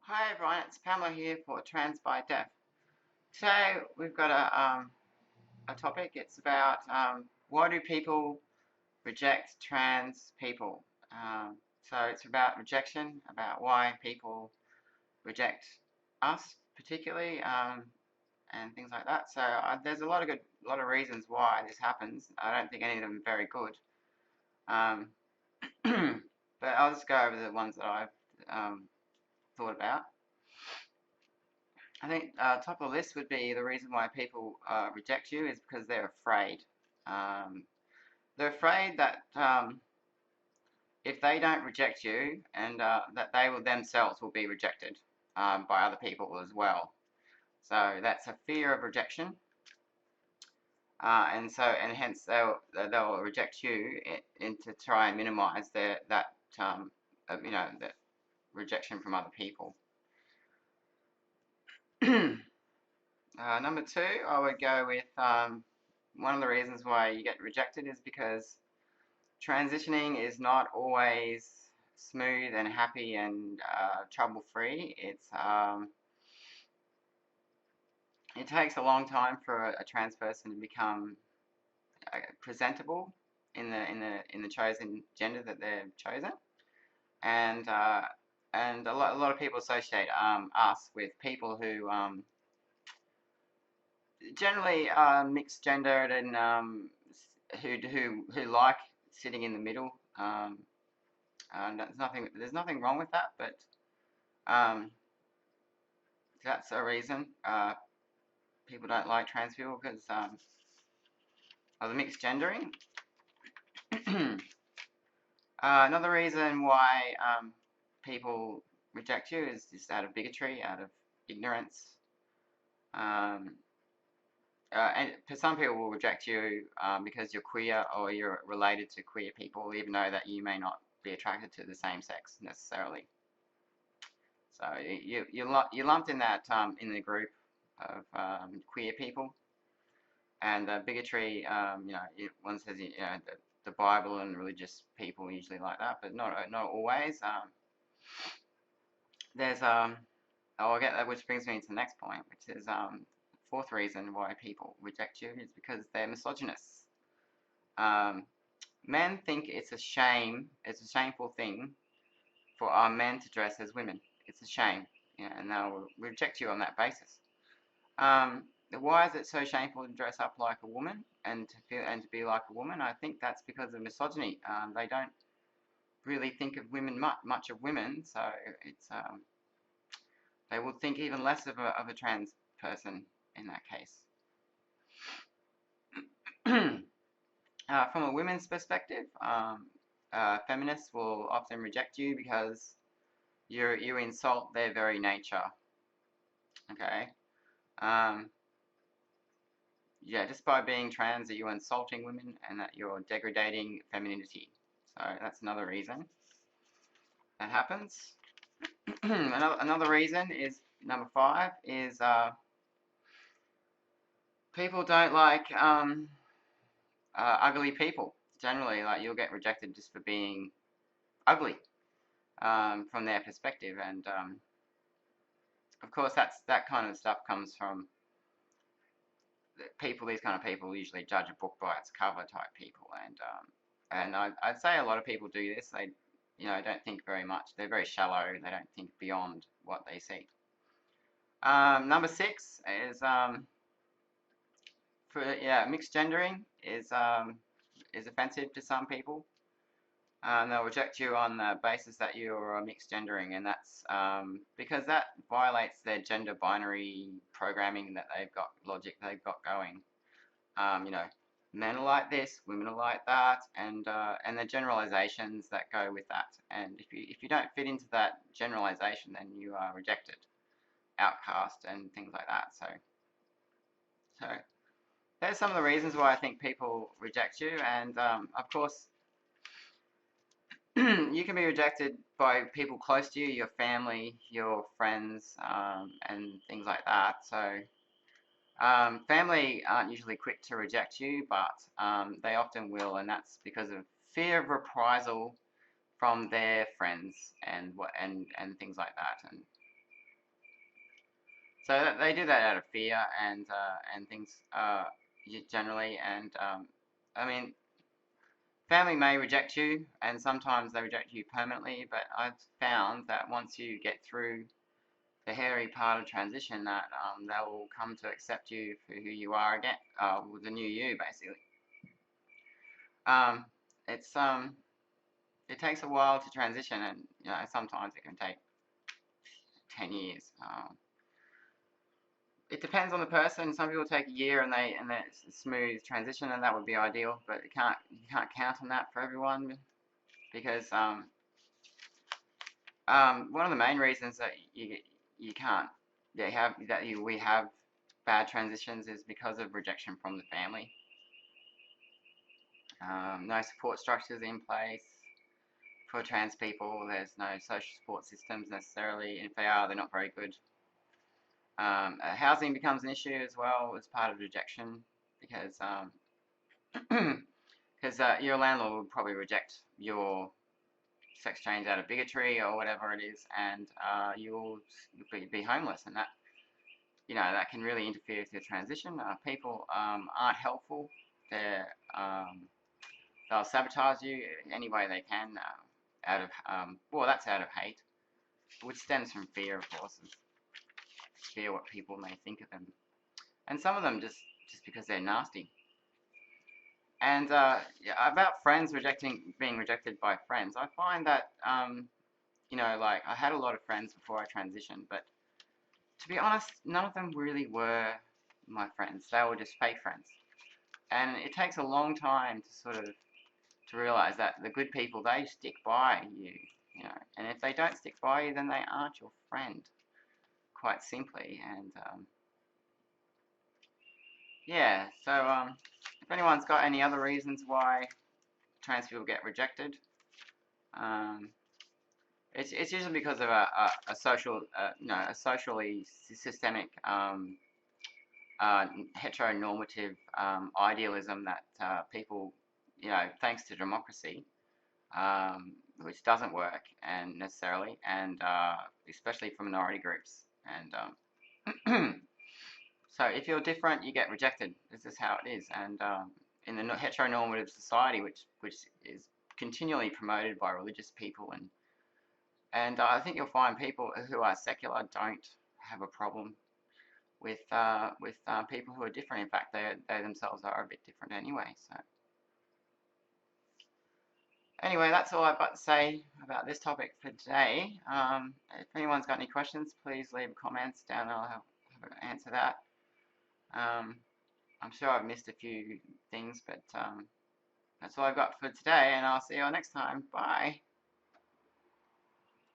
Hi everyone, it's Pamela here for TransbyDef. Today we've got a topic. It's about why do people reject trans people? So it's about rejection, about why people reject us particularly, and things like that. So there's a lot of reasons why this happens. I don't think any of them are very good, um, but I'll just go over the ones that I've thought about. I think top of the list would be the reason why people reject you is because they're afraid. Um, they're afraid that if they don't reject you, and that they will themselves will be rejected by other people as well. So that's a fear of rejection, and hence they'll reject you to try and minimise that that rejection from other people. Number two, I would go with one of the reasons why you get rejected is because transitioning is not always smooth and happy and trouble free. It takes a long time for a trans person to become presentable in the chosen gender that they've chosen, and a lot of people associate us with people who generally mixed gendered and who like sitting in the middle. There's nothing wrong with that, but um, that's a reason people don't like trans people because of the mixed gendering. Another reason why people reject you is just out of bigotry, out of ignorance. Um, and for some people will reject you because you're queer or you're related to queer people, even though that you may not be attracted to the same sex necessarily. So you're lumped in that in the group of queer people, and bigotry. One says the Bible and religious people usually like that, but not always. There's Oh, I'll get that, which brings me to the next point, which is fourth reason why people reject you is because they're misogynists. Um, Men think it's a shame, it's a shameful thing for our men to dress as women. It's a shame, and they'll reject you on that basis. Why is it so shameful to dress up like a woman and to be like a woman? I think that's because of misogyny. They don't really think of women much of women, so it's they will think even less of a trans person in that case. From a women's perspective, feminists will often reject you because you insult their very nature. Okay. Um, yeah, just by being trans, that you're insulting women and that you're degrading femininity. So that's another reason that happens. Another reason is number five is people don't like ugly people. Generally, like you'll get rejected just for being ugly from their perspective, and of course that kind of stuff comes from people. These kind of people usually judge a book by its cover type people, and I'd say a lot of people do this. They don't think very much. They're very shallow. They don't think beyond what they see. Number six is mixed gendering is offensive to some people. They'll reject you on the basis that you're mixed gendering, and that's because that violates their gender binary programming that logic they've got going. Um, you know, Men are like this, women are like that, and the generalizations that go with that. And if you don't fit into that generalization, then you are rejected, outcast, and things like that. So there's some of the reasons why I think people reject you, and of course you can be rejected by people close to you, your family, your friends, and things like that. So family aren't usually quick to reject you, but they often will, and that's because of fear of reprisal from their friends and things like that. So they do that out of fear and things generally. And I mean, family may reject you, and sometimes they reject you permanently. But I've found that once you get through the hairy part of transition, that they will come to accept you for who you are again, with the new you, basically. Um, it's it takes a while to transition, and sometimes it can take 10 years. It depends on the person. Some people take a year and it's a smooth transition, and that would be ideal. But you can't count on that for everyone, because one of the main reasons that you can't we have bad transitions is because of rejection from the family. No support structures in place for trans people. There's no social support systems necessarily. If they are, they're not very good. Housing becomes an issue as well as part of rejection, because your landlord will probably reject your sex change out of bigotry or whatever it is, and you'll be homeless, and that can really interfere with your transition. People aren't helpful. They'll sabotage you any way they can, out of that's out of hate, which stems from fear, of course, fear what people may think of them, and some of them just because they're nasty. And about friends being rejected by friends, I find that like I had a lot of friends before I transitioned, but to be honest, none of them really were my friends. They were just fake friends, and it takes a long time to sort of to realize that the good people, they stick by you, and if they don't stick by you, then they aren't your friend, quite simply. And yeah, so if anyone's got any other reasons why trans people get rejected, um, it's usually because of a social, a socially systemic heteronormative idealism that people, thanks to democracy, which doesn't work and necessarily, and especially for minority groups. And so if you're different, you get rejected. This is how it is. And in the heteronormative society, which is continually promoted by religious people, and I think you'll find people who are secular don't have a problem with people who are different. In fact, they themselves are a bit different anyway. So anyway, that's all I've got to say about this topic for today. If anyone's got any questions, please leave comments down. I'll have answer that. I'm sure I've missed a few things, but that's all I've got for today, and I'll see you all next time. Bye.